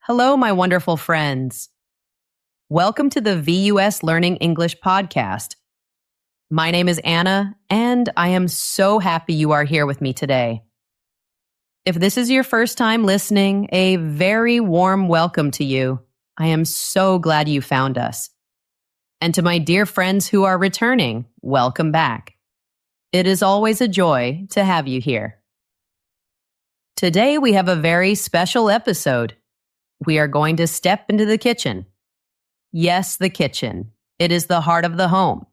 Hello, my wonderful friends. Welcome to the VUS Learning English podcast. My name is Anna, and I am so happy you are here with me today. If this is your first time listening, a very warm welcome to you. I am so glad you found us. And to my dear friends who are returning, welcome back. It is always a joy to have you here. Today we have a very special episode. We are going to step into the kitchen. Yes, the kitchen. It is the heart of the home.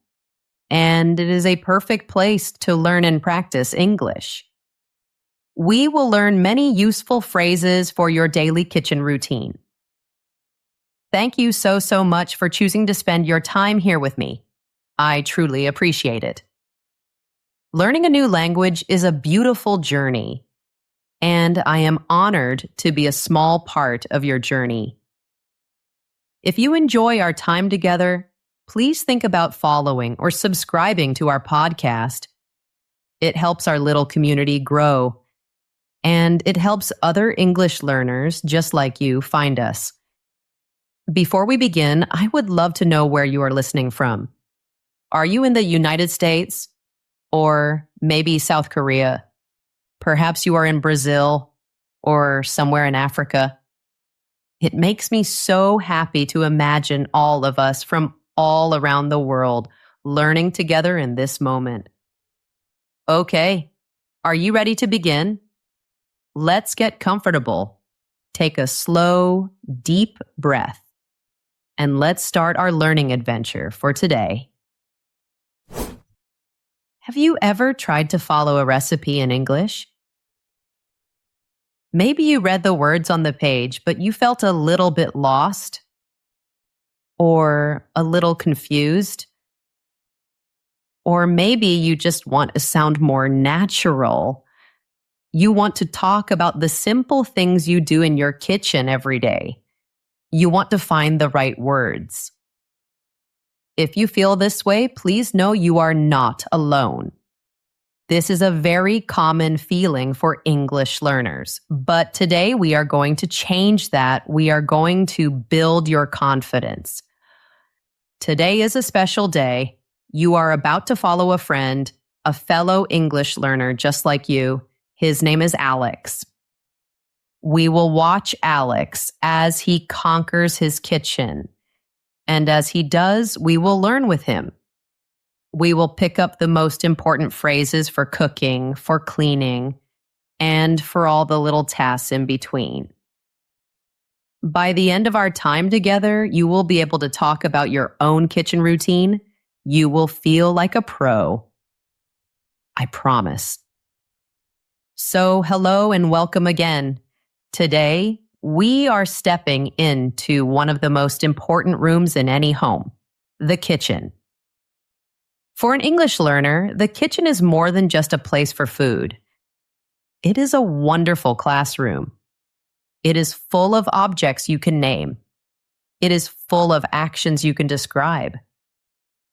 And it is a perfect place to learn and practice English. We will learn many useful phrases for your daily kitchen routine. Thank you so much for choosing to spend your time here with me. I truly appreciate it. Learning a new language is a beautiful journey. And I am honored to be a small part of your journey. If you enjoy our time together, please think about following or subscribing to our podcast. It helps our little community grow, and it helps other English learners just like you find us. Before we begin, I would love to know where you are listening from. Are you in the United States? Or maybe South Korea? Perhaps you are in Brazil or somewhere in Africa. It makes me so happy to imagine all of us from all around the world learning together in this moment. Okay, are you ready to begin? Let's get comfortable. Take a slow, deep breath, and let's start our learning adventure for today. Have you ever tried to follow a recipe in English? Maybe you read the words on the page, but you felt a little bit lost or a little confused. Or maybe you just want to sound more natural. You want to talk about the simple things you do in your kitchen every day. You want to find the right words. If you feel this way, please know you are not alone. This is a very common feeling for English learners, but today we are going to change that. We are going to build your confidence. Today is a special day. You are about to follow a friend, a fellow English learner just like you. His name is Alex. We will watch Alex as he conquers his kitchen. And as he does, we will learn with him. We will pick up the most important phrases for cooking, for cleaning, and for all the little tasks in between. By the end of our time together, you will be able to talk about your own kitchen routine. You will feel like a pro. I promise. So, hello and welcome again. Today, we are stepping into one of the most important rooms in any home, the kitchen. For an English learner, the kitchen is more than just a place for food. It is a wonderful classroom. It is full of objects you can name. It is full of actions you can describe.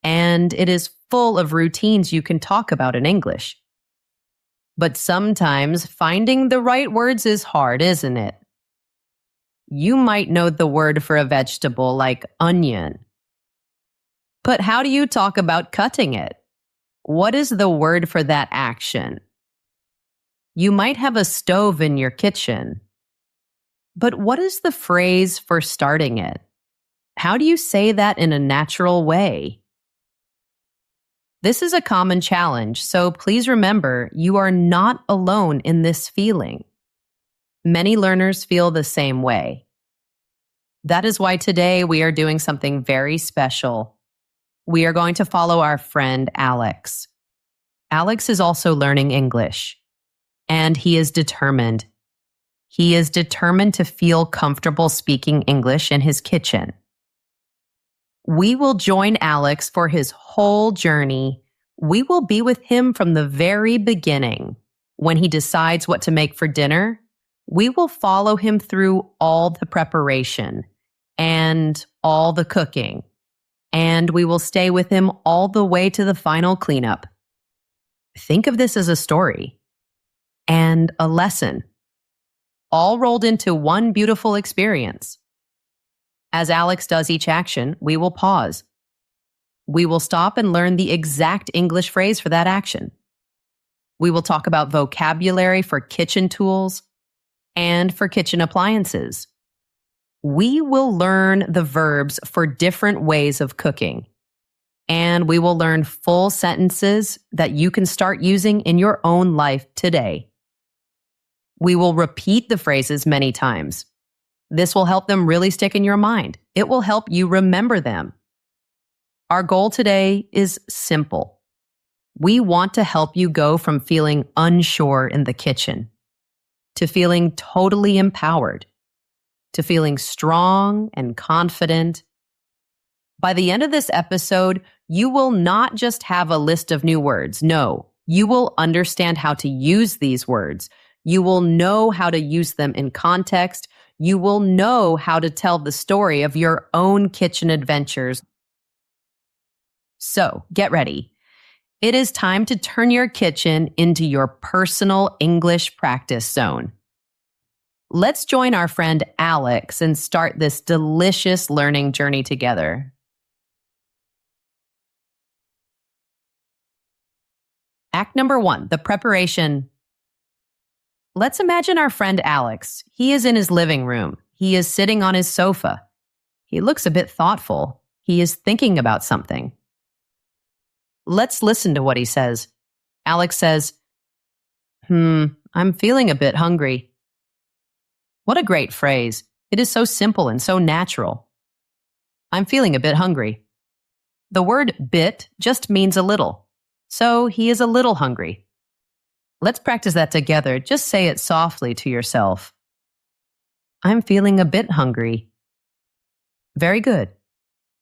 And it is full of routines you can talk about in English. But sometimes finding the right words is hard, isn't it? You might know the word for a vegetable like onion. But how do you talk about cutting it? What is the word for that action? You might have a stove in your kitchen. But what is the phrase for starting it? How do you say that in a natural way? This is a common challenge, so please remember you are not alone in this feeling. Many learners feel the same way. That is why today we are doing something very special. We are going to follow our friend Alex. Alex is also learning English, and he is determined. He is determined to feel comfortable speaking English in his kitchen. We will join Alex for his whole journey. We will be with him from the very beginning. When he decides what to make for dinner, we will follow him through all the preparation and all the cooking. And we will stay with him all the way to the final cleanup. Think of this as a story and a lesson. all rolled into one beautiful experience. As Alex does each action, we will pause. We will stop and learn the exact English phrase for that action. We will talk about vocabulary for kitchen tools and for kitchen appliances. We will learn the verbs for different ways of cooking. And we will learn full sentences that you can start using in your own life today. We will repeat the phrases many times. This will help them really stick in your mind. It will help you remember them. Our goal today is simple. We want to help you go from feeling unsure in the kitchen to feeling totally empowered, to feeling strong and confident. By the end of this episode, you will not just have a list of new words. No, you will understand how to use these words. You will know how to use them in context. You will know how to tell the story of your own kitchen adventures. So, get ready. It is time to turn your kitchen into your personal English practice zone. Let's join our friend Alex and start this delicious learning journey together. Act number 1, the preparation. Let's imagine our friend Alex. He is in his living room. He is sitting on his sofa. He looks a bit thoughtful. He is thinking about something. Let's listen to what he says. Alex says, I'm feeling a bit hungry. What a great phrase. It is so simple and so natural. I'm feeling a bit hungry. The word bit just means a little. So he is a little hungry. Let's practice that together. Just say it softly to yourself. I'm feeling a bit hungry. Very good.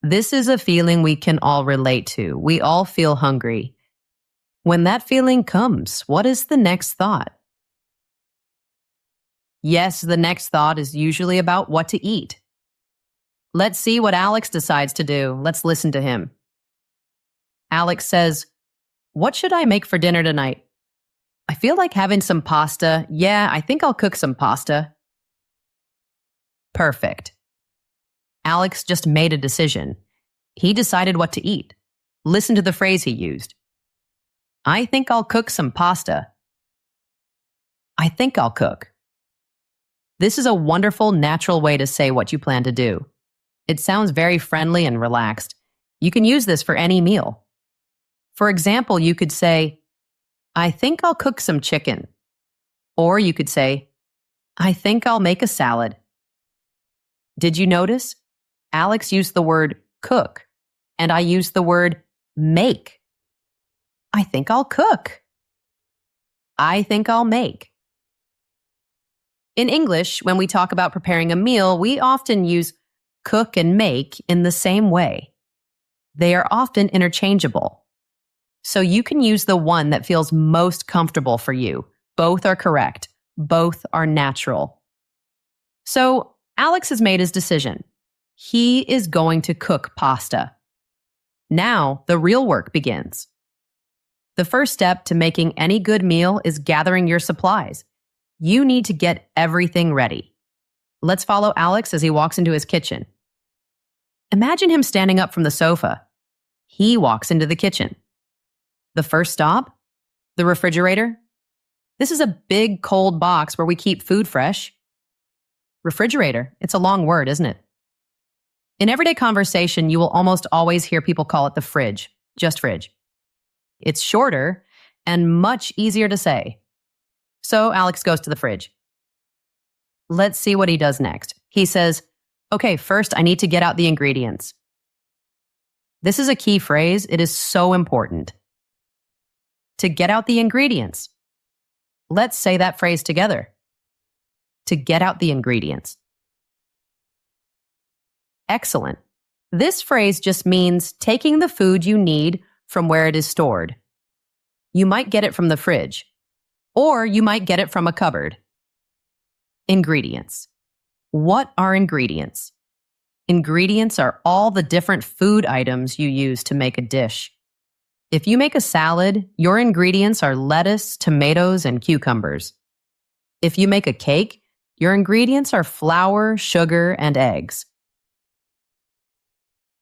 This is a feeling we can all relate to. We all feel hungry. When that feeling comes, what is the next thought? Yes, the next thought is usually about what to eat. Let's see what Alex decides to do. Let's listen to him. Alex says, what should I make for dinner tonight? I feel like having some pasta. Yeah, I think I'll cook some pasta. Perfect. Alex just made a decision. He decided what to eat. Listen to the phrase he used. I think I'll cook some pasta. I think I'll cook. This is a wonderful, natural way to say what you plan to do. It sounds very friendly and relaxed. You can use this for any meal. For example, you could say, I think I'll cook some chicken. Or you could say, I think I'll make a salad. Did you notice? Alex used the word cook, and I used the word make. I think I'll cook. I think I'll make. In English, when we talk about preparing a meal, we often use cook and make in the same way. They are often interchangeable. So you can use the one that feels most comfortable for you. Both are correct. Both are natural. So Alex has made his decision. He is going to cook pasta. Now the real work begins. The first step to making any good meal is gathering your supplies. You need to get everything ready. Let's follow Alex as he walks into his kitchen. Imagine him standing up from the sofa. He walks into the kitchen. The first stop? The refrigerator. This is a big cold box where we keep food fresh. Refrigerator. It's a long word, isn't it? In everyday conversation, you will almost always hear people call it the fridge, just fridge. It's shorter and much easier to say. So Alex goes to the fridge. Let's see what he does next. He says, okay, first I need to get out the ingredients. This is a key phrase. It is so important. To get out the ingredients. Let's say that phrase together. To get out the ingredients. Excellent. This phrase just means taking the food you need from where it is stored. You might get it from the fridge, or you might get it from a cupboard. Ingredients. What are ingredients? Ingredients are all the different food items you use to make a dish. If you make a salad, your ingredients are lettuce, tomatoes, and cucumbers. If you make a cake, Your ingredients are flour, sugar, and eggs.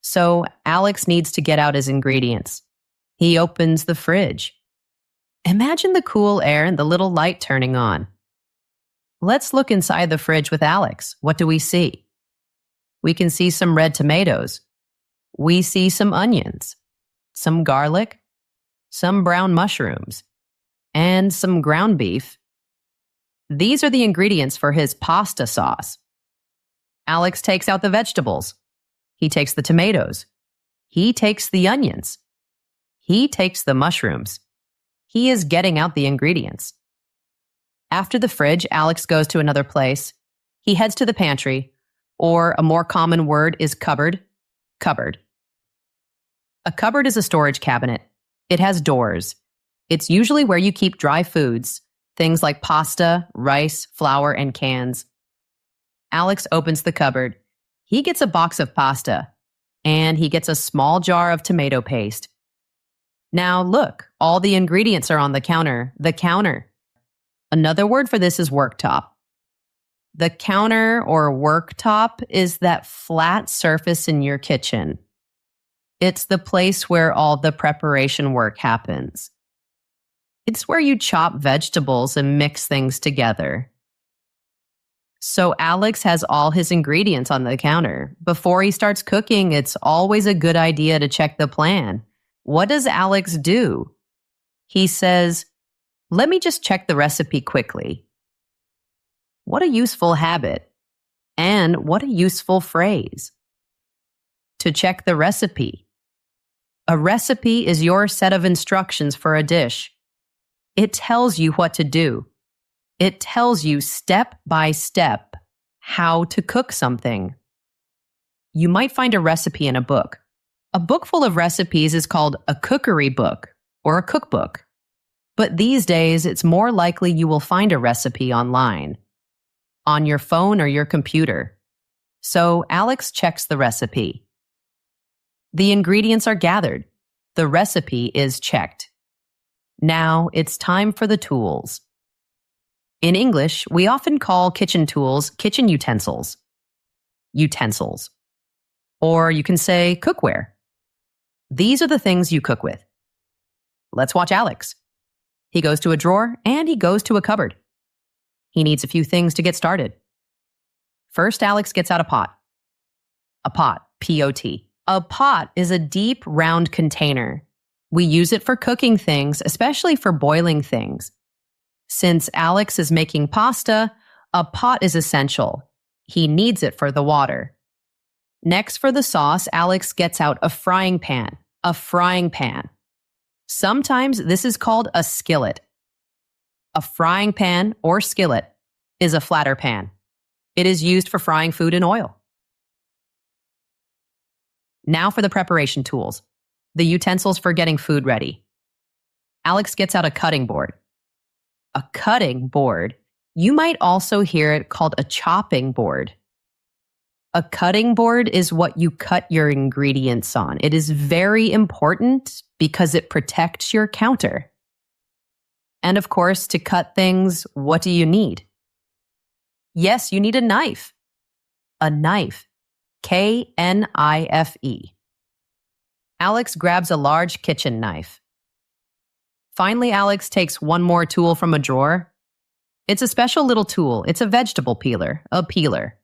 So Alex needs to get out his ingredients. He opens the fridge. Imagine the cool air and the little light turning on. Let's look inside the fridge with Alex. What do we see? We can see some red tomatoes. We see some onions, some garlic, some brown mushrooms, and some ground beef. These are the ingredients for his pasta sauce. Alex takes out the vegetables. He takes the tomatoes. He takes the onions. He takes the mushrooms. He is getting out the ingredients. After the fridge, Alex goes to another place. He heads to the pantry, or a more common word is cupboard. Cupboard. A cupboard is a storage cabinet. It has doors. It's usually where you keep dry foods, things like pasta, rice, flour, and cans. Alex opens the cupboard. He gets a box of pasta, and he gets a small jar of tomato paste. Now look, all the ingredients are on the counter. The counter. Another word for this is worktop. The counter or worktop is that flat surface in your kitchen. It's the place where all the preparation work happens. It's where you chop vegetables and mix things together. So Alex has all his ingredients on the counter. Before he starts cooking, it's always a good idea to check the plan. What does Alex do? He says, "Let me just check the recipe quickly." What a useful habit. And what a useful phrase. To check the recipe. A recipe is your set of instructions for a dish. It tells you what to do. It tells you step by step how to cook something. You might find a recipe in a book. A book full of recipes is called a cookery book or a cookbook. But these days, it's more likely you will find a recipe online, on your phone or your computer. So Alex checks the recipe. The ingredients are gathered. The recipe is checked. Now it's time for the tools. In English, we often call kitchen tools kitchen utensils. Utensils. Or you can say cookware. These are the things you cook with. Let's watch Alex. He goes to a drawer and he goes to a cupboard. He needs a few things to get started. First, Alex gets out a pot. A pot, P-O-T. A pot is a deep, round container. We use it for cooking things, especially for boiling things. Since Alex is making pasta, a pot is essential. He needs it for the water. Next, for the sauce, Alex gets out a frying pan. A frying pan. Sometimes this is called a skillet. A frying pan or skillet is a flatter pan. It is used for frying food in oil. Now for the preparation tools, the utensils for getting food ready. Alex gets out a cutting board. A cutting board. You might also hear it called a chopping board. A cutting board is what you cut your ingredients on. It is very important because it protects your counter. And of course, to cut things, what do you need? Yes, you need a knife. A knife. K-N-I-F-E. Alex grabs a large kitchen knife. Finally, Alex takes one more tool from a drawer. It's a special little tool. It's a vegetable peeler, a peeler.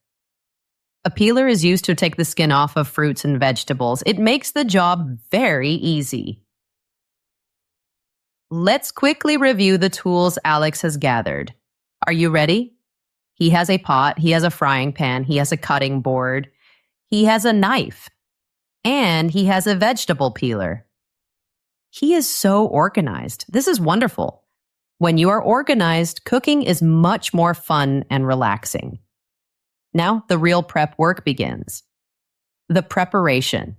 A peeler is used to take the skin off of fruits and vegetables. It makes the job very easy. Let's quickly review the tools Alex has gathered. Are you ready? He has a pot, he has a frying pan, he has a cutting board, he has a knife, and he has a vegetable peeler. He is so organized. This is wonderful. When you are organized, cooking is much more fun and relaxing. Now, the real prep work begins. The preparation.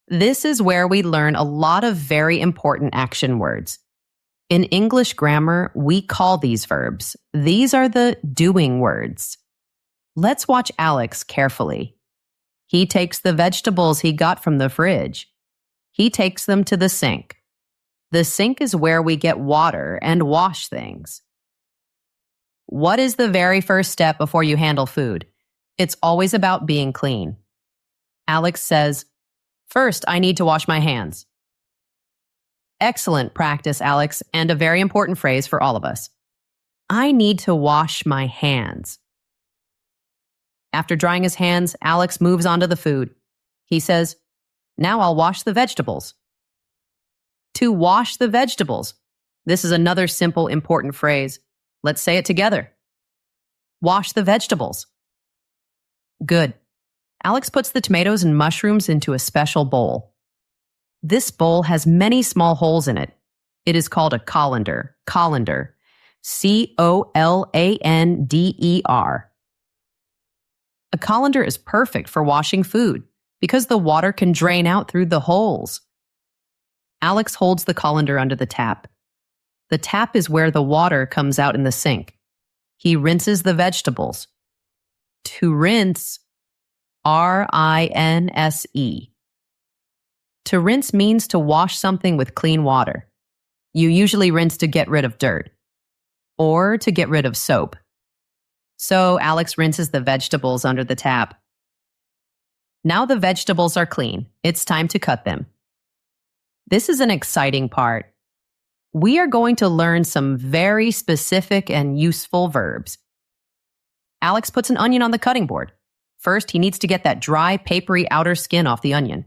This is where we learn a lot of very important action words. In English grammar, we call these verbs. These are the doing words. Let's watch Alex carefully. He takes the vegetables he got from the fridge. He takes them to the sink. The sink is where we get water and wash things. What is the very first step before you handle food? It's always about being clean. Alex says, first, I need to wash my hands. Excellent practice, Alex, and a very important phrase for all of us. I need to wash my hands. After drying his hands, Alex moves on to the food. He says, now I'll wash the vegetables. To wash the vegetables. This is another simple, important phrase. Let's say it together. Wash the vegetables. Good. Alex puts the tomatoes and mushrooms into a special bowl. This bowl has many small holes in it. It is called a colander. Colander. C-O-L-A-N-D-E-R. A colander is perfect for washing food because the water can drain out through the holes. Alex holds the colander under the tap. The tap is where the water comes out in the sink. He rinses the vegetables. To rinse, R-I-N-S-E. To rinse means to wash something with clean water. You usually rinse to get rid of dirt or to get rid of soap. So Alex rinses the vegetables under the tap. Now the vegetables are clean. It's time to cut them. This is an exciting part. We are going to learn some very specific and useful verbs. Alex puts an onion on the cutting board. First, he needs to get that dry, papery outer skin off the onion.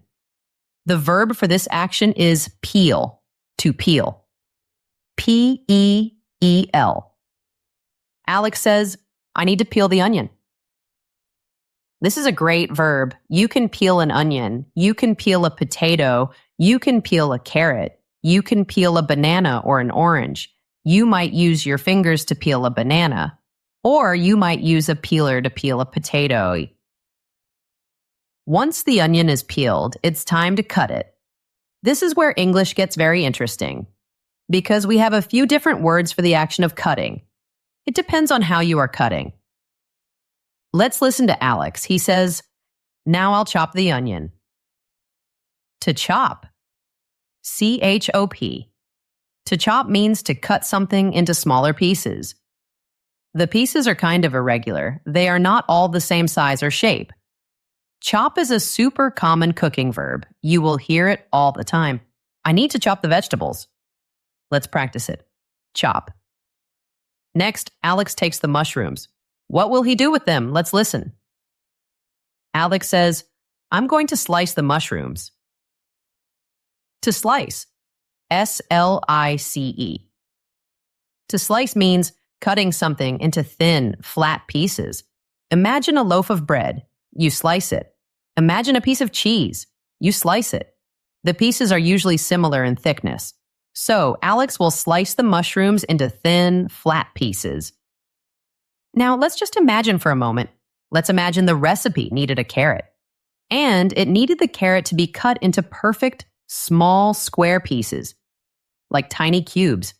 The verb for this action is peel, to peel. P-E-E-L. Alex says, I need to peel the onion. This is a great verb. You can peel an onion. You can peel a potato. You can peel a carrot. You can peel a banana or an orange. You might use your fingers to peel a banana. Or you might use a peeler to peel a potato. Once the onion is peeled, it's time to cut it. This is where English gets very interesting, because we have a few different words for the action of cutting. It depends on how you are cutting. Let's listen to Alex. He says, now I'll chop the onion. To chop. C-H-O-P. To chop means to cut something into smaller pieces. The pieces are kind of irregular. They are not all the same size or shape. Chop is a super common cooking verb. You will hear it all the time. I need to chop the vegetables. Let's practice it. Chop. Next, Alex takes the mushrooms. What will he do with them? Let's listen. Alex says, I'm going to slice the mushrooms. To slice. S-L-I-C-E. To slice means cutting something into thin, flat pieces. Imagine a loaf of bread. You slice it. Imagine a piece of cheese. You slice it. The pieces are usually similar in thickness. So, Alex will slice the mushrooms into thin, flat pieces. Now, let's just imagine for a moment. Let's imagine the recipe needed a carrot. And it needed the carrot to be cut into perfect, small, square pieces, like tiny cubes.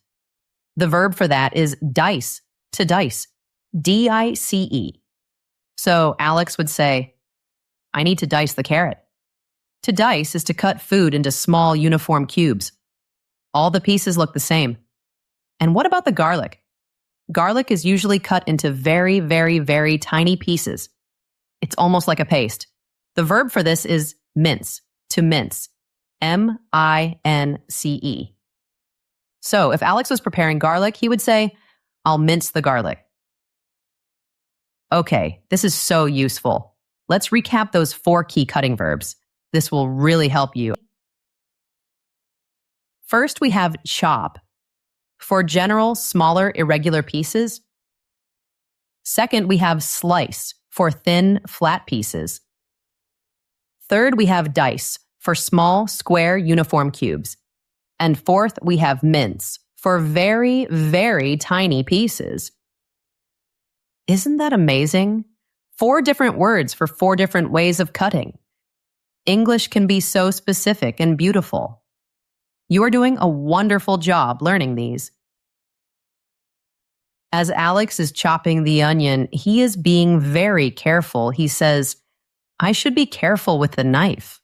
The verb for that is dice, to dice. D-I-C-E. So Alex would say, I need to dice the carrot. To dice is to cut food into small, uniform cubes. All the pieces look the same. And what about the garlic? Garlic is usually cut into very, very, very tiny pieces. It's almost like a paste. The verb for this is mince, to mince. M-I-N-C-E. So if Alex was preparing garlic, he would say, I'll mince the garlic. Okay, this is so useful. Let's recap those 4 key cutting verbs. This will really help you. First, we have chop, for general, smaller, irregular pieces. Second, we have slice, for thin, flat pieces. Third, we have dice, for small, square, uniform cubes. And fourth, we have mince, for very, very tiny pieces. Isn't that amazing? 4 different words for 4 different ways of cutting. English can be so specific and beautiful. You are doing a wonderful job learning these. As Alex is chopping the onion, he is being very careful. He says, I should be careful with the knife.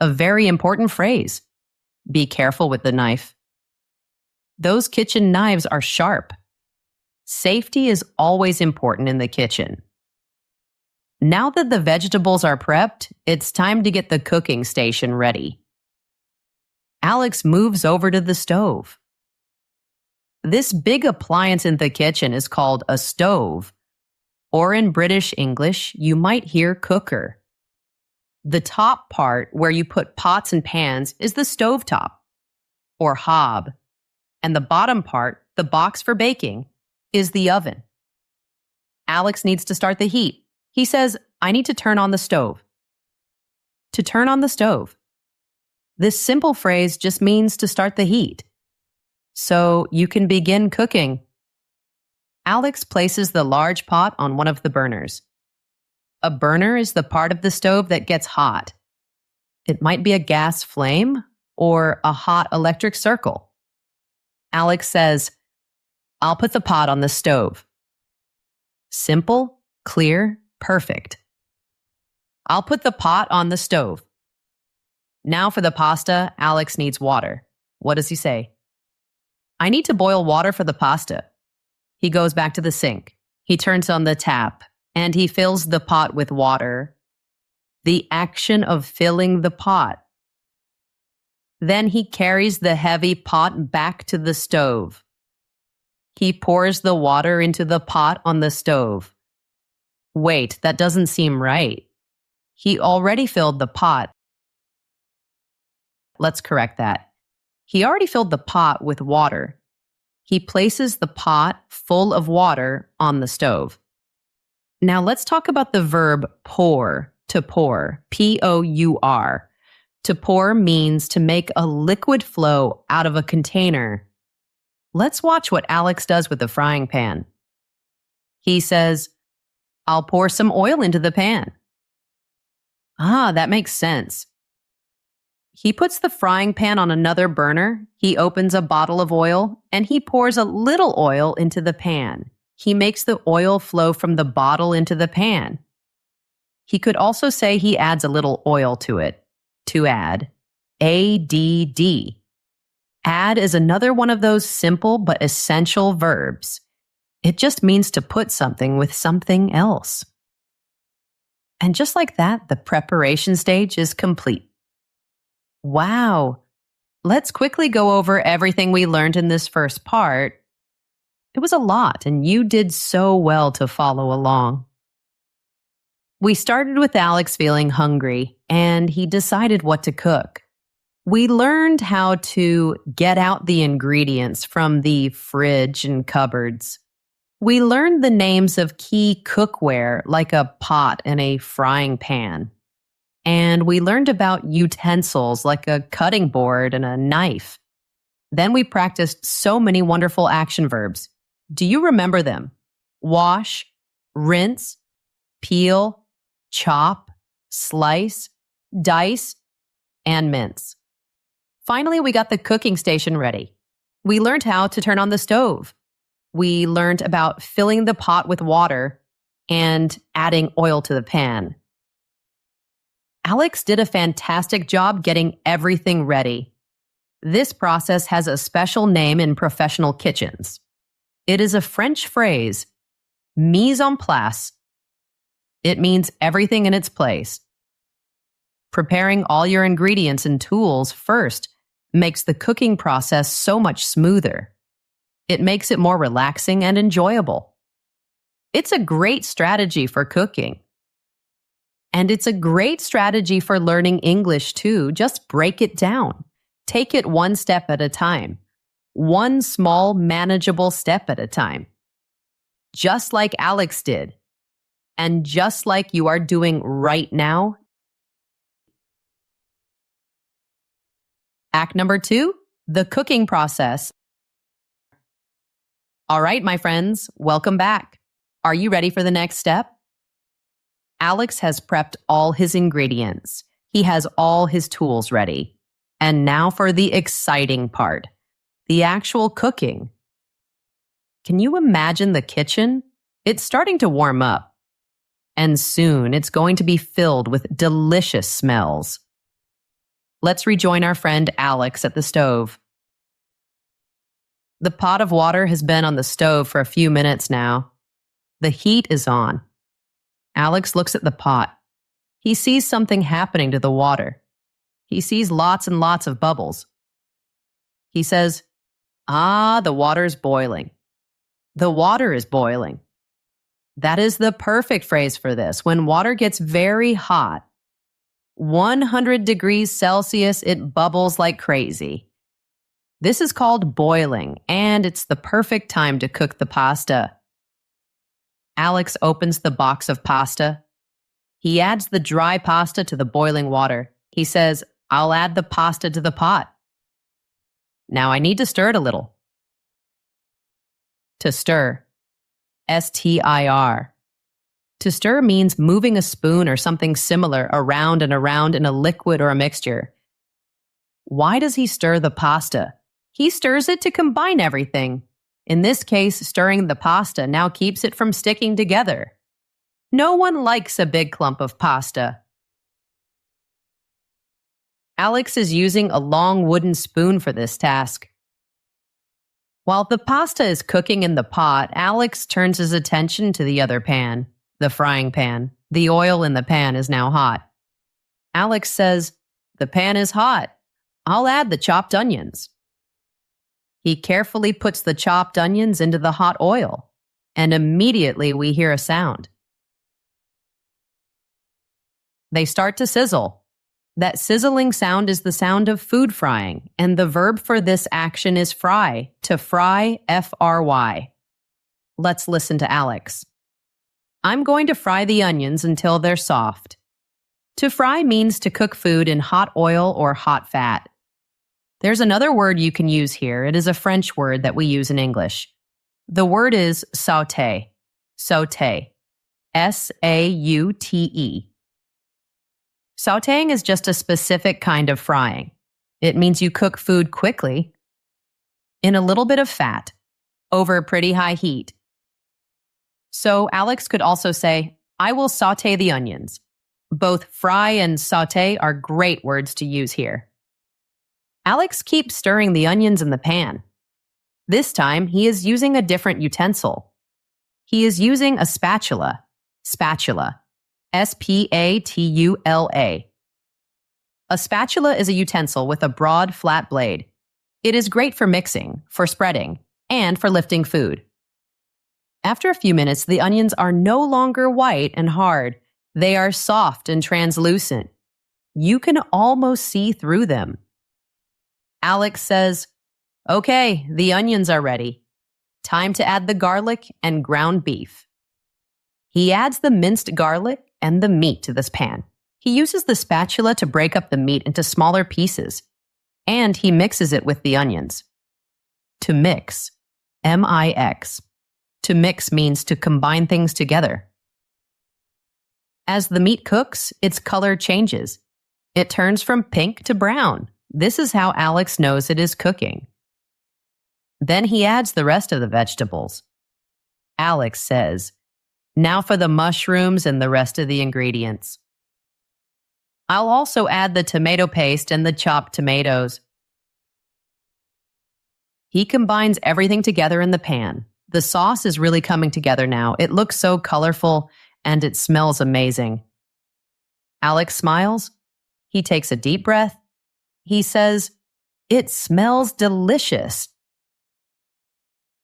A very important phrase. Be careful with the knife. Those kitchen knives are sharp. Safety is always important in the kitchen. Now that the vegetables are prepped, it's time to get the cooking station ready. Alex moves over to the stove. This big appliance in the kitchen is called a stove, or in British English, you might hear cooker. The top part where you put pots and pans is the stovetop, or hob, and the bottom part, the box for baking, is the oven. Alex needs to start the heat. He says, I need to turn on the stove. To turn on the stove. This simple phrase just means to start the heat. So you can begin cooking. Alex places the large pot on one of the burners. A burner is the part of the stove that gets hot. It might be a gas flame or a hot electric circle. Alex says, I'll put the pot on the stove. Simple, clear, perfect. I'll put the pot on the stove. Now for the pasta, Alex needs water. What does he say? I need to boil water for the pasta. He goes back to the sink. He turns on the tap and he fills the pot with water. The action of filling the pot. Then he carries the heavy pot back to the stove. He pours the water into the pot on the stove. Wait, that doesn't seem right. He already filled the pot. Let's correct that. He already filled the pot with water. He places the pot full of water on the stove. Now let's talk about the verb pour, to pour, P-O-U-R. To pour means to make a liquid flow out of a container. Let's watch what Alex does with the frying pan. He says, I'll pour some oil into the pan. Ah, that makes sense. He puts the frying pan on another burner, he opens a bottle of oil, and he pours a little oil into the pan. He makes the oil flow from the bottle into the pan. He could also say he adds a little oil to it. To add. A-D-D. Add is another one of those simple but essential verbs. It just means to put something with something else. And just like that, the preparation stage is complete. Wow! Let's quickly go over everything we learned in this first part. It was a lot, and you did so well to follow along. We started with Alex feeling hungry, and he decided what to cook. We learned how to get out the ingredients from the fridge and cupboards. We learned the names of key cookware like a pot and a frying pan. And we learned about utensils like a cutting board and a knife. Then we practiced so many wonderful action verbs. Do you remember them? Wash, rinse, peel, chop, slice, dice, and mince. Finally, we got the cooking station ready. We learned how to turn on the stove. We learned about filling the pot with water and adding oil to the pan. Alex did a fantastic job getting everything ready. This process has a special name in professional kitchens. It is a French phrase, mise en place. It means everything in its place. Preparing all your ingredients and tools first makes the cooking process so much smoother. It makes it more relaxing and enjoyable. It's a great strategy for cooking. And it's a great strategy for learning English too. Just break it down. Take it one step at a time. One small, manageable step at a time. Just like Alex did. And just like you are doing right now. Act number 2, the cooking process. All right, my friends, welcome back. Are you ready for the next step? Alex has prepped all his ingredients. He has all his tools ready. And now for the exciting part, the actual cooking. Can you imagine the kitchen? It's starting to warm up. And soon it's going to be filled with delicious smells. Let's rejoin our friend Alex at the stove. The pot of water has been on the stove for a few minutes now. The heat is on. Alex looks at the pot. He sees something happening to the water. He sees lots and lots of bubbles. He says, the water is boiling. The water is boiling. That is the perfect phrase for this. When water gets very hot, 100 degrees Celsius, it bubbles like crazy. This is called boiling, and it's the perfect time to cook the pasta. Alex opens the box of pasta. He adds the dry pasta to the boiling water. He says, I'll add the pasta to the pot. Now I need to stir it a little. To stir. S-T-I-R. To stir means moving a spoon or something similar around and around in a liquid or a mixture. Why does he stir the pasta? He stirs it to combine everything. In this case, stirring the pasta now keeps it from sticking together. No one likes a big clump of pasta. Alex is using a long wooden spoon for this task. While the pasta is cooking in the pot, Alex turns his attention to the other pan, the frying pan. The oil in the pan is now hot. Alex says, the pan is hot. I'll add the chopped onions. He carefully puts the chopped onions into the hot oil, and immediately we hear a sound. They start to sizzle. That sizzling sound is the sound of food frying, and the verb for this action is fry, to fry, F-R-Y. Let's listen to Alex. I'm going to fry the onions until they're soft. To fry means to cook food in hot oil or hot fat. There's another word you can use here. It is a French word that we use in English. The word is sauté. Sauté. S-A-U-T-E. Sautéing is just a specific kind of frying. It means you cook food quickly, in a little bit of fat, over pretty high heat. So Alex could also say, I will sauté the onions. Both fry and sauté are great words to use here. Alex keeps stirring the onions in the pan. This time, he is using a different utensil. He is using a spatula. Spatula. S-P-A-T-U-L-A. A spatula is a utensil with a broad, flat blade. It is great for mixing, for spreading, and for lifting food. After a few minutes, the onions are no longer white and hard. They are soft and translucent. You can almost see through them. Alex says, okay, the onions are ready. Time to add the garlic and ground beef. He adds the minced garlic and the meat to this pan. He uses the spatula to break up the meat into smaller pieces, and he mixes it with the onions. To mix, M-I-X. To mix means to combine things together. As the meat cooks, its color changes. It turns from pink to brown. This is how Alex knows it is cooking. Then he adds the rest of the vegetables. Alex says, now for the mushrooms and the rest of the ingredients. I'll also add the tomato paste and the chopped tomatoes. He combines everything together in the pan. The sauce is really coming together now. It looks so colorful and it smells amazing. Alex smiles. He takes a deep breath. He says, it smells delicious.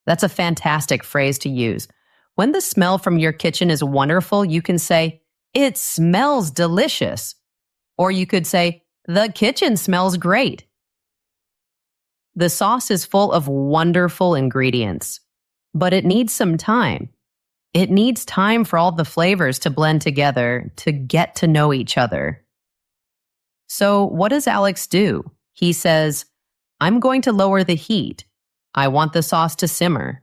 That's a fantastic phrase to use. When the smell from your kitchen is wonderful, you can say, it smells delicious. Or you could say, the kitchen smells great. The sauce is full of wonderful ingredients, but it needs some time. It needs time for all the flavors to blend together, to get to know each other. So what does Alex do? He says, I'm going to lower the heat. I want the sauce to simmer.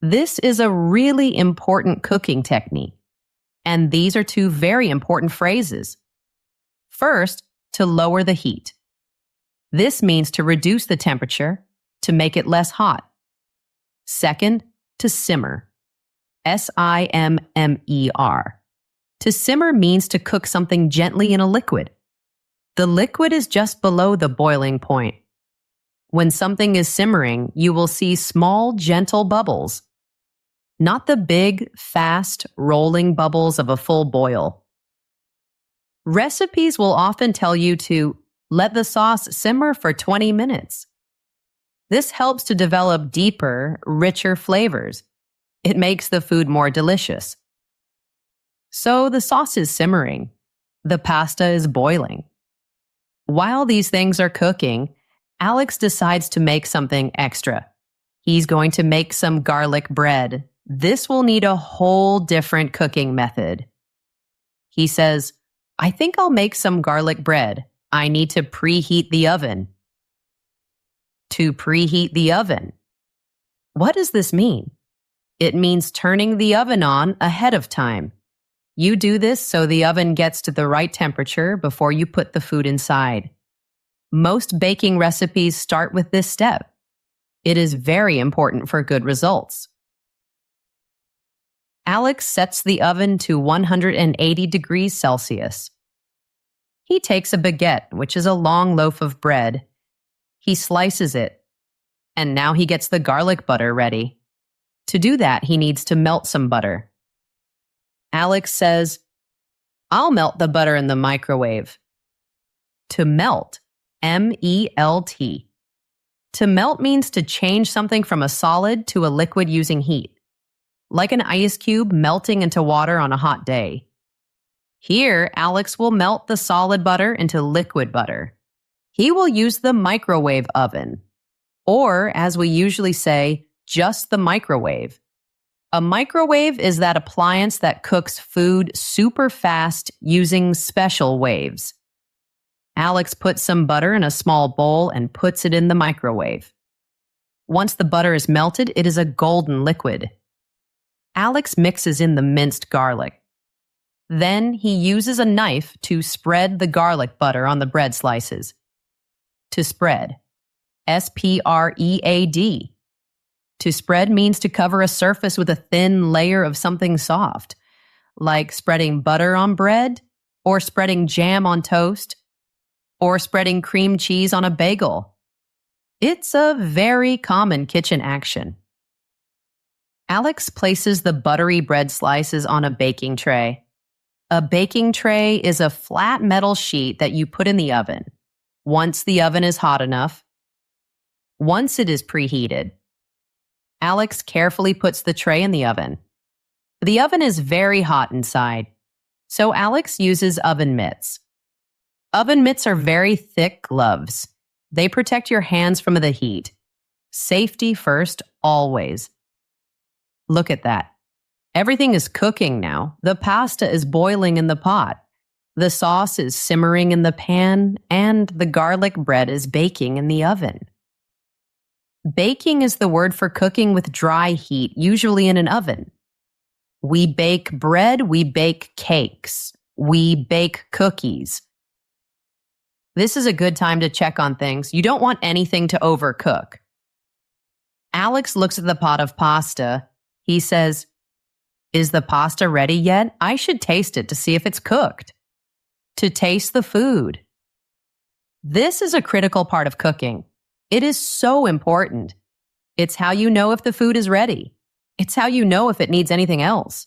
This is a really important cooking technique, and these are two very important phrases. First, to lower the heat. This means to reduce the temperature, to make it less hot. Second, to simmer. S-I-M-M-E-R. To simmer means to cook something gently in a liquid. The liquid is just below the boiling point. When something is simmering, you will see small, gentle bubbles, not the big, fast, rolling bubbles of a full boil. Recipes will often tell you to let the sauce simmer for 20 minutes. This helps to develop deeper, richer flavors. It makes the food more delicious. So the sauce is simmering. The pasta is boiling. While these things are cooking, Alex decides to make something extra. He's going to make some garlic bread. This will need a whole different cooking method. He says, I think I'll make some garlic bread. I need to preheat the oven. To preheat the oven. What does this mean? It means turning the oven on ahead of time. You do this so the oven gets to the right temperature before you put the food inside. Most baking recipes start with this step. It is very important for good results. Alex sets the oven to 180 degrees Celsius. He takes a baguette, which is a long loaf of bread. He slices it, and now he gets the garlic butter ready. To do that, he needs to melt some butter. Alex says, I'll melt the butter in the microwave. To melt, M-E-L-T. To melt means to change something from a solid to a liquid using heat, like an ice cube melting into water on a hot day. Here, Alex will melt the solid butter into liquid butter. He will use the microwave oven, or as we usually say, just the microwave. A microwave is that appliance that cooks food super fast using special waves. Alex puts some butter in a small bowl and puts it in the microwave. Once the butter is melted, it is a golden liquid. Alex mixes in the minced garlic. Then he uses a knife to spread the garlic butter on the bread slices. To spread. S-P-R-E-A-D. To spread means to cover a surface with a thin layer of something soft, like spreading butter on bread, or spreading jam on toast, or spreading cream cheese on a bagel. It's a very common kitchen action. Alex places the buttery bread slices on a baking tray. A baking tray is a flat metal sheet that you put in the oven. Once the oven is hot enough, once it is preheated, Alex carefully puts the tray in the oven. The oven is very hot inside, so Alex uses oven mitts. Oven mitts are very thick gloves. They protect your hands from the heat. Safety first, always. Look at that. Everything is cooking now. The pasta is boiling in the pot. The sauce is simmering in the pan, and the garlic bread is baking in the oven. Baking is the word for cooking with dry heat, usually in an oven. We bake bread, we bake cakes, we bake cookies. This is a good time to check on things. You don't want anything to overcook. Alex looks at the pot of pasta. He says, Is the pasta ready yet? I should taste it to see if it's cooked. To taste the food. This is a critical part of cooking. It is so important. It's how you know if the food is ready. It's how you know if it needs anything else.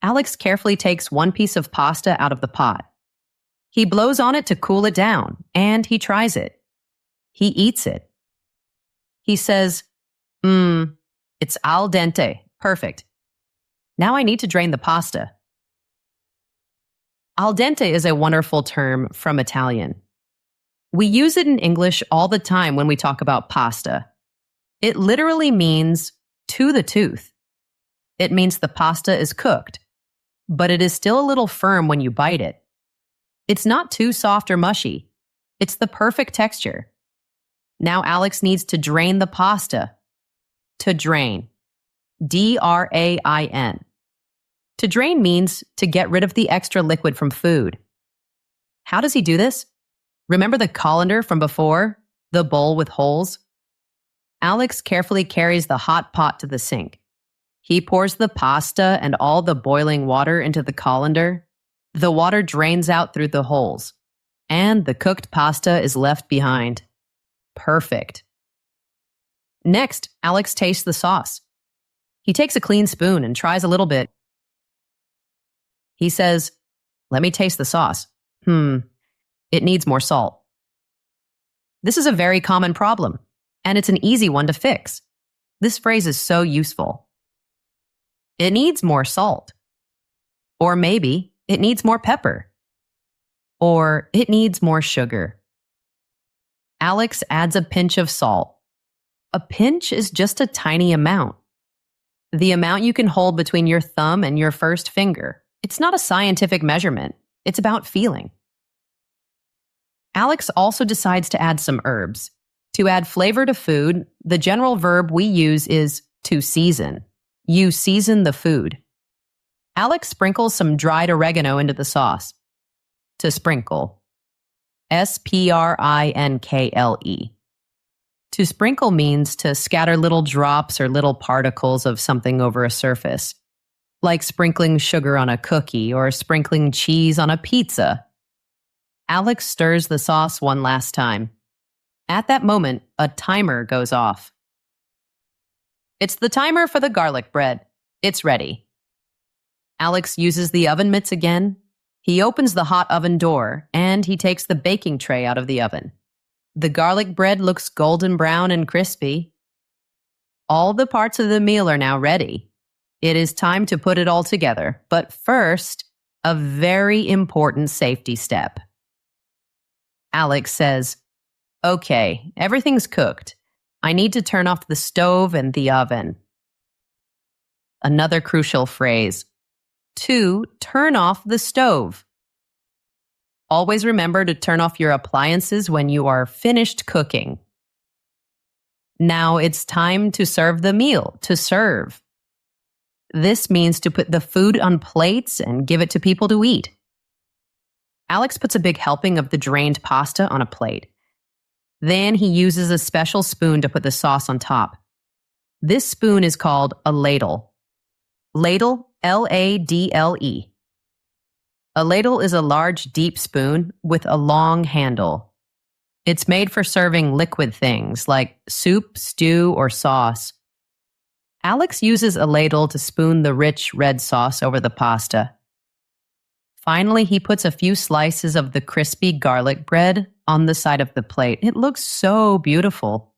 Alex carefully takes one piece of pasta out of the pot. He blows on it to cool it down, and he tries it. He eats it. He says, it's al dente. Perfect. Now I need to drain the pasta. Al dente is a wonderful term from Italian. We use it in English all the time when we talk about pasta. It literally means to the tooth. It means the pasta is cooked, but it is still a little firm when you bite it. It's not too soft or mushy. It's the perfect texture. Now Alex needs to drain the pasta. To drain. D-R-A-I-N. To drain means to get rid of the extra liquid from food. How does he do this? Remember the colander from before? The bowl with holes? Alex carefully carries the hot pot to the sink. He pours the pasta and all the boiling water into the colander. The water drains out through the holes, and the cooked pasta is left behind. Perfect. Next, Alex tastes the sauce. He takes a clean spoon and tries a little bit. He says, "Let me taste the sauce. It needs more salt." This is a very common problem, and it's an easy one to fix. This phrase is so useful. It needs more salt. Or maybe it needs more pepper. Or it needs more sugar. Alex adds a pinch of salt. A pinch is just a tiny amount. The amount you can hold between your thumb and your first finger. It's not a scientific measurement. It's about feeling. Alex also decides to add some herbs. To add flavor to food, the general verb we use is to season. You season the food. Alex sprinkles some dried oregano into the sauce. To sprinkle. S-P-R-I-N-K-L-E. To sprinkle means to scatter little drops or little particles of something over a surface, like sprinkling sugar on a cookie or sprinkling cheese on a pizza. Alex stirs the sauce one last time. At that moment, a timer goes off. It's the timer for the garlic bread. It's ready. Alex uses the oven mitts again. He opens the hot oven door, and he takes the baking tray out of the oven. The garlic bread looks golden brown and crispy. All the parts of the meal are now ready. It is time to put it all together, but first, a very important safety step. Alex says, "Okay, everything's cooked. I need to turn off the stove and the oven." Another crucial phrase. To turn off the stove. Always remember to turn off your appliances when you are finished cooking. Now it's time to serve the meal, to serve. This means to put the food on plates and give it to people to eat. Alex puts a big helping of the drained pasta on a plate. Then he uses a special spoon to put the sauce on top. This spoon is called a ladle. Ladle, L-A-D-L-E. A ladle is a large, deep spoon with a long handle. It's made for serving liquid things like soup, stew, or sauce. Alex uses a ladle to spoon the rich red sauce over the pasta. Finally, he puts a few slices of the crispy garlic bread on the side of the plate. It looks so beautiful.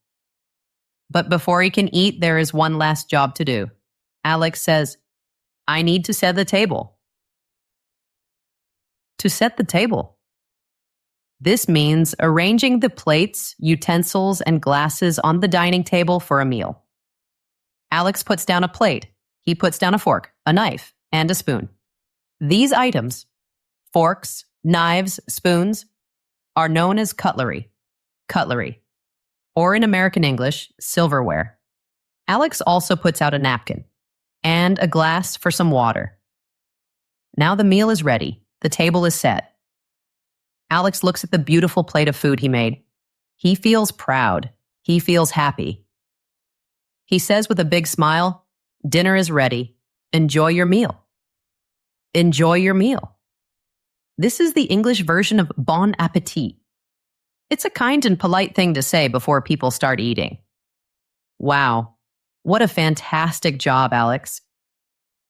But before he can eat, there is one last job to do. Alex says, "I need to set the table." To set the table. This means arranging the plates, utensils, and glasses on the dining table for a meal. Alex puts down a plate. He puts down a fork, a knife, and a spoon. These items, forks, knives, spoons, are known as cutlery, or in American English, silverware. Alex also puts out a napkin and a glass for some water. Now the meal is ready. The table is set. Alex looks at the beautiful plate of food he made. He feels proud. He feels happy. He says with a big smile, "Dinner is ready. Enjoy your meal." Enjoy your meal. This is the English version of bon appetit. It's a kind and polite thing to say before people start eating. Wow, what a fantastic job, Alex.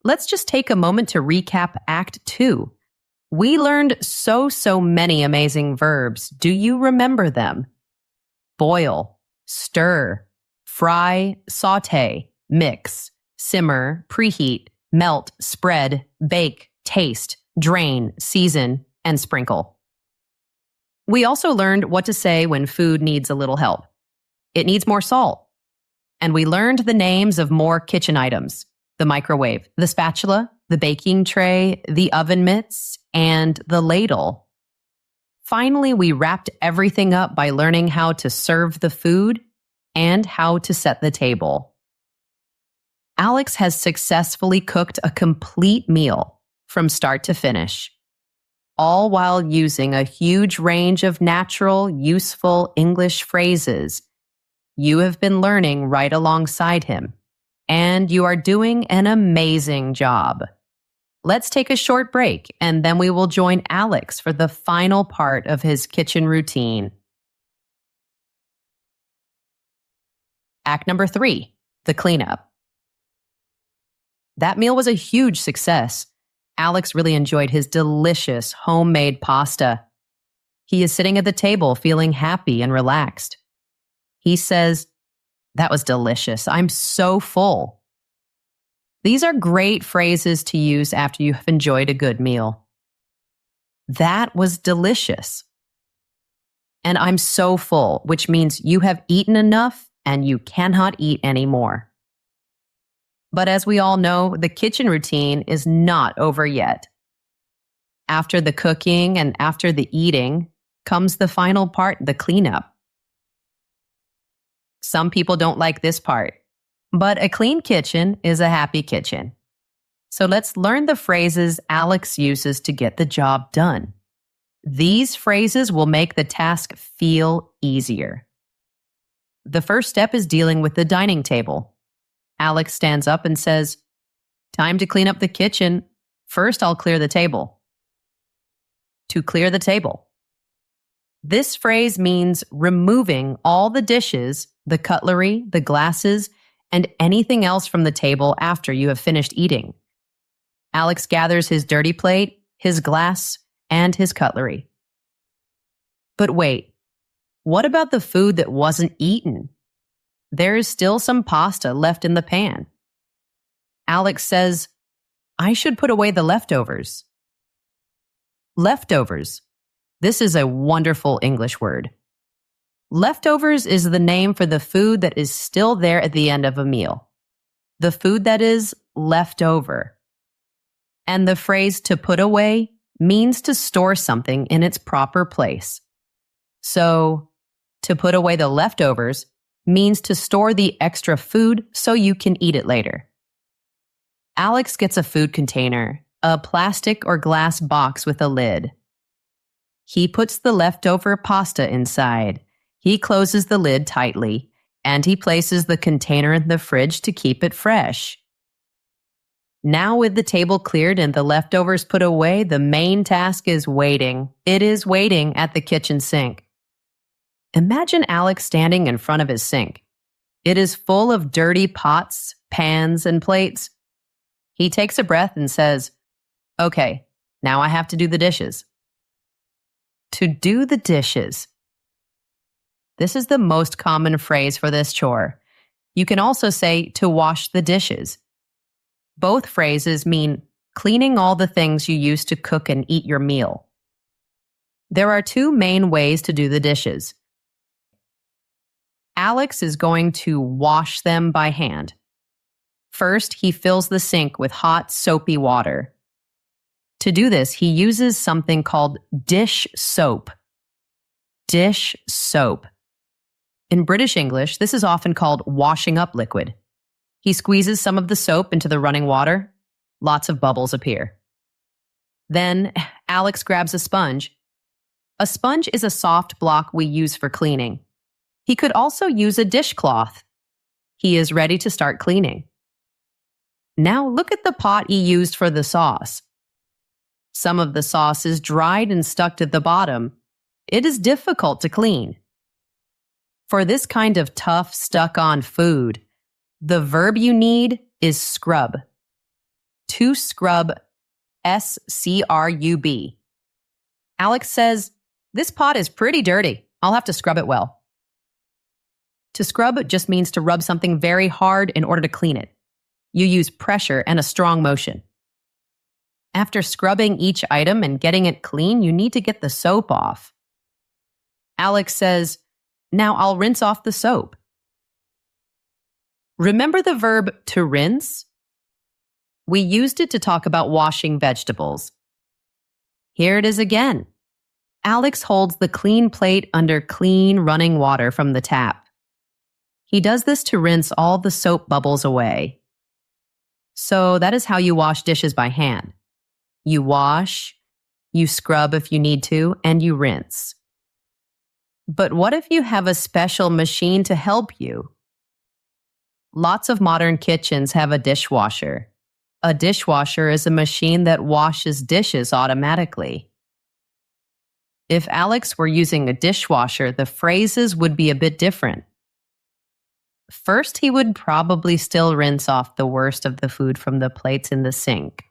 Let's just take a moment to recap Act 2. We learned so many amazing verbs. Do you remember them? Boil, stir, fry, saute, mix, simmer, preheat, melt, spread, bake, taste, drain, season, and sprinkle. We also learned what to say when food needs a little help. It needs more salt. And we learned the names of more kitchen items: the microwave, the spatula, the baking tray, the oven mitts, and the ladle. Finally, we wrapped everything up by learning how to serve the food and how to set the table. Alex has successfully cooked a complete meal from start to finish, all while using a huge range of natural, useful English phrases. You have been learning right alongside him, and you are doing an amazing job. Let's take a short break, and then we will join Alex for the final part of his kitchen routine. Act number 3, the cleanup. That meal was a huge success. Alex really enjoyed his delicious homemade pasta. He is sitting at the table feeling happy and relaxed. He says, "That was delicious. I'm so full." These are great phrases to use after you have enjoyed a good meal. That was delicious. And I'm so full, which means you have eaten enough and you cannot eat anymore. But as we all know, the kitchen routine is not over yet. After the cooking and after the eating comes the final part, the cleanup. Some people don't like this part, but a clean kitchen is a happy kitchen. So let's learn the phrases Alex uses to get the job done. These phrases will make the task feel easier. The first step is dealing with the dining table. Alex stands up and says, "Time to clean up the kitchen. First, I'll clear the table." To clear the table. This phrase means removing all the dishes, the cutlery, the glasses, and anything else from the table after you have finished eating. Alex gathers his dirty plate, his glass, and his cutlery. But wait, what about the food that wasn't eaten? There is still some pasta left in the pan. Alex says, "I should put away the leftovers." Leftovers. This is a wonderful English word. Leftovers is the name for the food that is still there at the end of a meal. The food that is left over. And the phrase "to put away" means to store something in its proper place. So, to put away the leftovers means to store the extra food so you can eat it later. Alex gets a food container, a plastic or glass box with a lid. He puts the leftover pasta inside. He closes the lid tightly, and he places the container in the fridge to keep it fresh. Now with the table cleared and the leftovers put away, the main task is waiting. It is waiting at the kitchen sink. Imagine Alex standing in front of his sink. It is full of dirty pots, pans, and plates. He takes a breath and says, "Okay, now I have to do the dishes." To do the dishes. This is the most common phrase for this chore. You can also say to wash the dishes. Both phrases mean cleaning all the things you use to cook and eat your meal. There are two main ways to do the dishes. Alex is going to wash them by hand. First, he fills the sink with hot, soapy water. To do this, he uses something called dish soap. Dish soap. In British English, this is often called washing up liquid. He squeezes some of the soap into the running water. Lots of bubbles appear. Then, Alex grabs a sponge. A sponge is a soft block we use for cleaning. He could also use a dishcloth. He is ready to start cleaning. Now look at the pot he used for the sauce. Some of the sauce is dried and stuck to the bottom. It is difficult to clean. For this kind of tough, stuck-on food, the verb you need is scrub. To scrub, S-C-R-U-B. Alex says, "This pot is pretty dirty. I'll have to scrub it well." To scrub just means to rub something very hard in order to clean it. You use pressure and a strong motion. After scrubbing each item and getting it clean, you need to get the soap off. Alex says, "Now I'll rinse off the soap." Remember the verb to rinse? We used it to talk about washing vegetables. Here it is again. Alex holds the clean plate under clean running water from the tap. He does this to rinse all the soap bubbles away. So that is how you wash dishes by hand. You wash, you scrub if you need to, and you rinse. But what if you have a special machine to help you? Lots of modern kitchens have a dishwasher. A dishwasher is a machine that washes dishes automatically. If Alex were using a dishwasher, the phrases would be a bit different. First, he would probably still rinse off the worst of the food from the plates in the sink.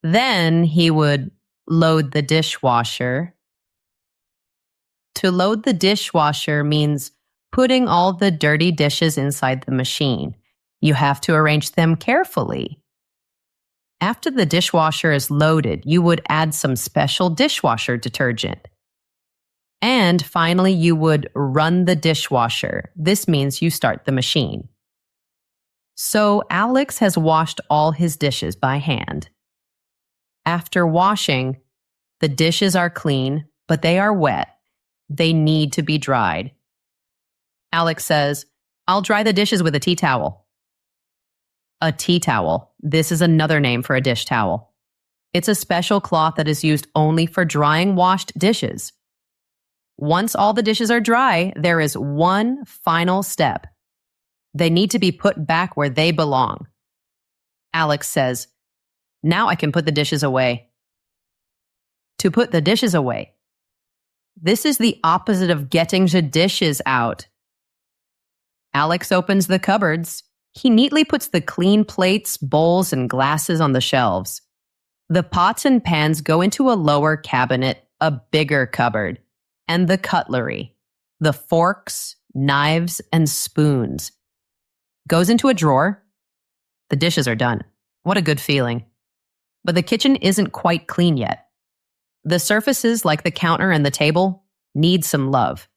Then he would load the dishwasher. To load the dishwasher means putting all the dirty dishes inside the machine. You have to arrange them carefully. After the dishwasher is loaded, you would add some special dishwasher detergent. And finally, you would run the dishwasher. This means you start the machine. So Alex has washed all his dishes by hand. After washing, the dishes are clean, but they are wet. They need to be dried. Alex says, "I'll dry the dishes with a tea towel." A tea towel. This is another name for a dish towel. It's a special cloth that is used only for drying washed dishes. Once all the dishes are dry, there is one final step. They need to be put back where they belong. Alex says, "Now I can put the dishes away." To put the dishes away. This is the opposite of getting the dishes out. Alex opens the cupboards. He neatly puts the clean plates, bowls, and glasses on the shelves. The pots and pans go into a lower cabinet, a bigger cupboard, and the cutlery, the forks, knives, and spoons, goes into a drawer. The dishes are done. What a good feeling. But the kitchen isn't quite clean yet. The surfaces, like the counter and the table, need some love.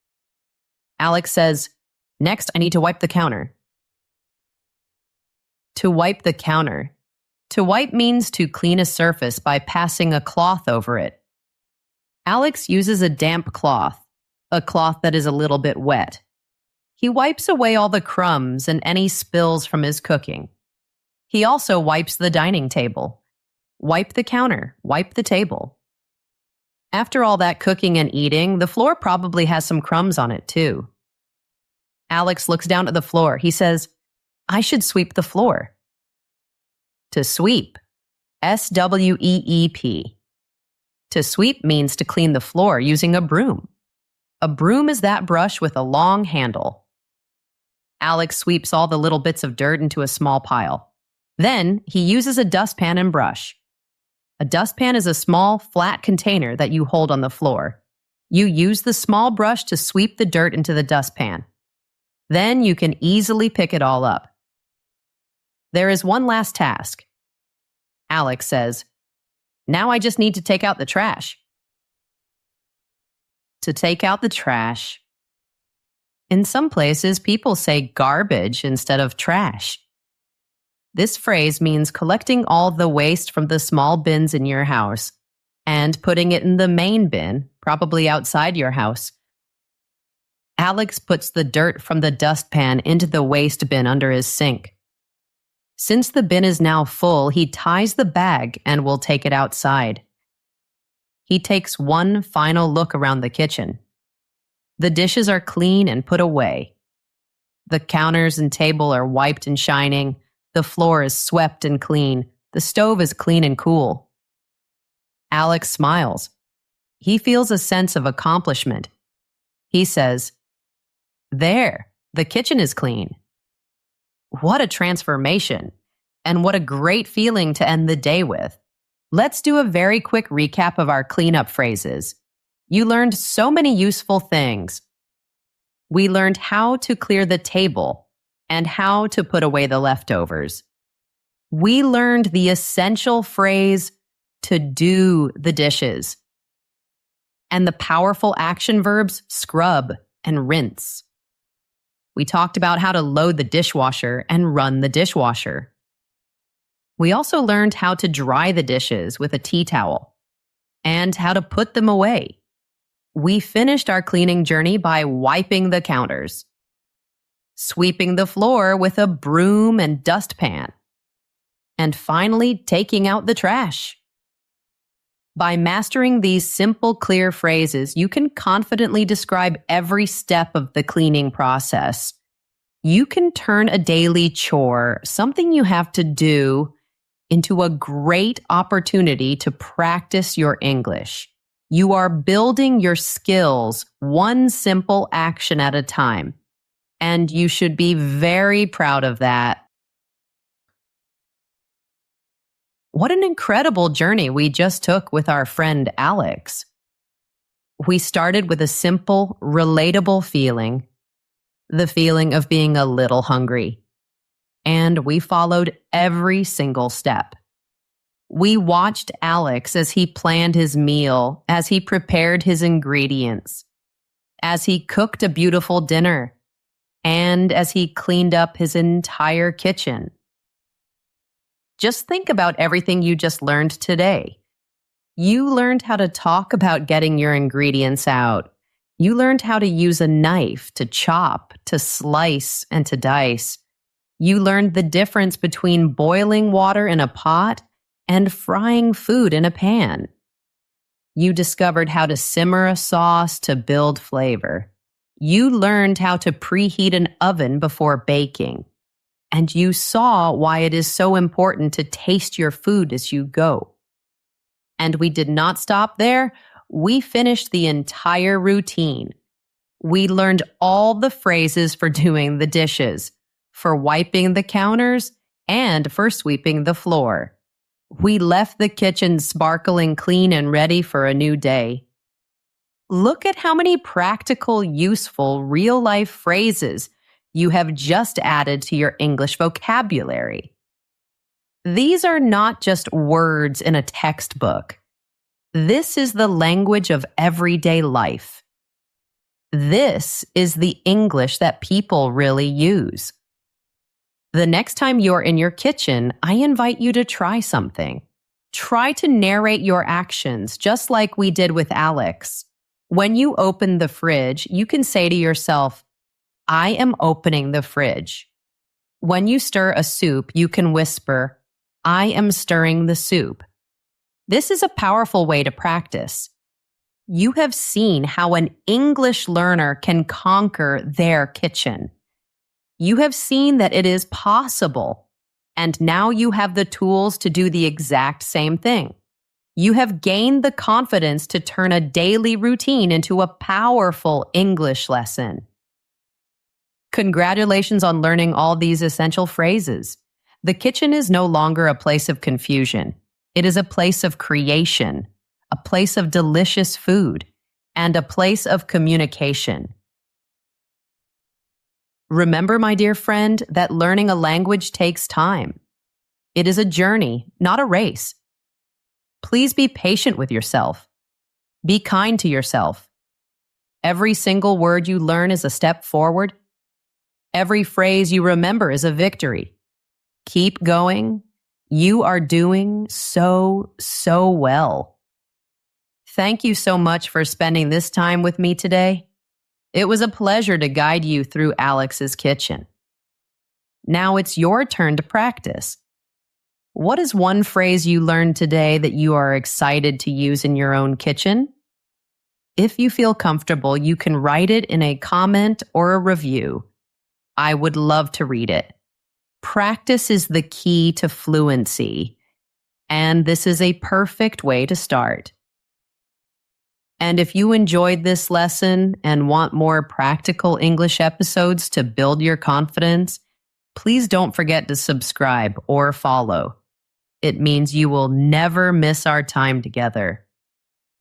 Alex says, "Next, I need to wipe the counter." To wipe the counter. To wipe means to clean a surface by passing a cloth over it. Alex uses a damp cloth, a cloth that is a little bit wet. He wipes away all the crumbs and any spills from his cooking. He also wipes the dining table. Wipe the counter, wipe the table. After all that cooking and eating, the floor probably has some crumbs on it too. Alex looks down at the floor. He says, "I should sweep the floor." To sweep. S-W-E-E-P. To sweep means to clean the floor using a broom. A broom is that brush with a long handle. Alex sweeps all the little bits of dirt into a small pile. Then he uses a dustpan and brush. A dustpan is a small, flat container that you hold on the floor. You use the small brush to sweep the dirt into the dustpan. Then you can easily pick it all up. There is one last task. Alex says, "Now I just need to take out the trash." To take out the trash. In some places, people say garbage instead of trash. This phrase means collecting all the waste from the small bins in your house and putting it in the main bin, probably outside your house. Alex puts the dirt from the dustpan into the waste bin under his sink. Since the bin is now full, he ties the bag and will take it outside. He takes one final look around the kitchen. The dishes are clean and put away. The counters and table are wiped and shining. The floor is swept and clean. The stove is clean and cool. Alex smiles. He feels a sense of accomplishment. He says, "There, the kitchen is clean." What a transformation, and what a great feeling to end the day with. Let's do a very quick recap of our cleanup phrases. You learned so many useful things. We learned how to clear the table and how to put away the leftovers. We learned the essential phrase, "to do the dishes," and the powerful action verbs, scrub and rinse. We talked about how to load the dishwasher and run the dishwasher. We also learned how to dry the dishes with a tea towel and how to put them away. We finished our cleaning journey by wiping the counters, sweeping the floor with a broom and dustpan, and finally taking out the trash. By mastering these simple, clear phrases, you can confidently describe every step of the cleaning process. You can turn a daily chore, something you have to do, into a great opportunity to practice your English. You are building your skills one simple action at a time. And you should be very proud of that. What an incredible journey we just took with our friend Alex. We started with a simple, relatable feeling, the feeling of being a little hungry. And we followed every single step. We watched Alex as he planned his meal, as he prepared his ingredients, as he cooked a beautiful dinner, and as he cleaned up his entire kitchen. Just think about everything you just learned today. You learned how to talk about getting your ingredients out. You learned how to use a knife to chop, to slice, and to dice. You learned the difference between boiling water in a pot and frying food in a pan. You discovered how to simmer a sauce to build flavor. You learned how to preheat an oven before baking. And you saw why it is so important to taste your food as you go. And we did not stop there. We finished the entire routine. We learned all the phrases for doing the dishes, for wiping the counters, and for sweeping the floor. We left the kitchen sparkling clean and ready for a new day. Look at how many practical, useful, real-life phrases you have just added to your English vocabulary. These are not just words in a textbook. This is the language of everyday life. This is the English that people really use. The next time you're in your kitchen, I invite you to try something. Try to narrate your actions, just like we did with Alex. When you open the fridge, you can say to yourself, I am opening the fridge. When you stir a soup, you can whisper, I am stirring the soup. This is a powerful way to practice. You have seen how an English learner can conquer their kitchen. You have seen that it is possible, and now you have the tools to do the exact same thing. You have gained the confidence to turn a daily routine into a powerful English lesson. Congratulations on learning all these essential phrases. The kitchen is no longer a place of confusion. It is a place of creation, a place of delicious food, and a place of communication. Remember, my dear friend, that learning a language takes time. It is a journey, not a race. Please be patient with yourself. Be kind to yourself. Every single word you learn is a step forward. Every phrase you remember is a victory. Keep going. You are doing so well. Thank you so much for spending this time with me today. It was a pleasure to guide you through Alex's kitchen. Now it's your turn to practice. What is one phrase you learned today that you are excited to use in your own kitchen? If you feel comfortable, you can write it in a comment or a review. I would love to read it. Practice is the key to fluency, and this is a perfect way to start. And if you enjoyed this lesson and want more practical English episodes to build your confidence, please don't forget to subscribe or follow. It means you will never miss our time together.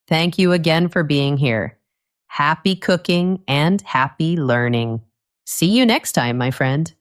Thank you again for being here. Happy cooking and happy learning. See you next time, my friend.